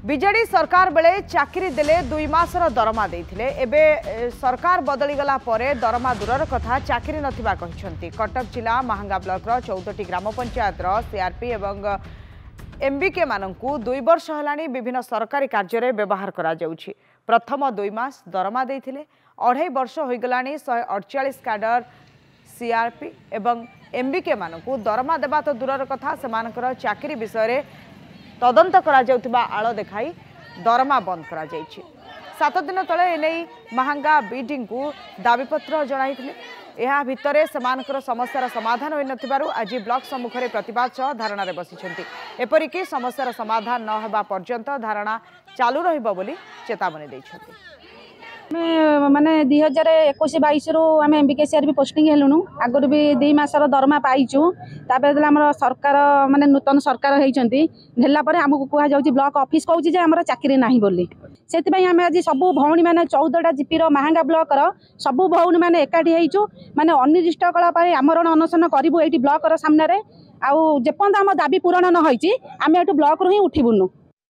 विजेडी सरकार बेले चाकरी देले 2 मासर दरमा देथिले एबे सरकार बदली गला परे दरमा दूरर कथा चाकरी नथिबा कहिसंती। कटक जिला महांगा ब्लॉक रो 14टी ग्राम पंचायत रो सीआरपी एवं एमबीके मानंकु 2 वर्ष हलानी विभिन्न सरकारी कार्य रे व्यवहार करा जाउछि। प्रथम 2 मास दरमा देथिले 2.5 वर्ष होई गलानी 148 कैडर सीआरपी एवं एमबीके मानंकु दरमा देबा तो दूरर कथा सेमानकर चाकरी विषय रे तदंत करा जाउथिबा आळ देखाई दरमा बंद करा जाइछि। 7 दिन तले एनै महांगा बीडींग को दाबीपत्र जणाइथिले। एहा भितरे समानकर समस्यार समाधान होई नथिबारु आज ब्लॉक सम्मुखरे प्रतिवाद सह धारणा रे बसिछंती। एपरिकी समस्यार समाधान न हेबा पर्यंत धारणा चालू रहिबो बोली चेतावनी दैछंती। माने 2021-22 रु आम एमबीके सीआरपी पोस्टिंग हेलुनु आगुरी भी 2 मासर दरमा पाइचु। तापर आम सरकार माने नूतन सरकार होती आमको कह जाऊँ ब्लॉक ऑफिस कहूँ जे आम चाकरी ना बोली से आम आज सबू भौणी मैंने 14टा जीपी महांगा ब्लॉक सबू भौणी मैंने एकाठी होइचु माने अनिर्दिष्ट काल आमरण अनशन करूँ ये ब्लॉक सामने आउ जेपर्यंत आम दाबी पूरण न होइची आम एटू ब्लॉक रु ही उठिबुनु।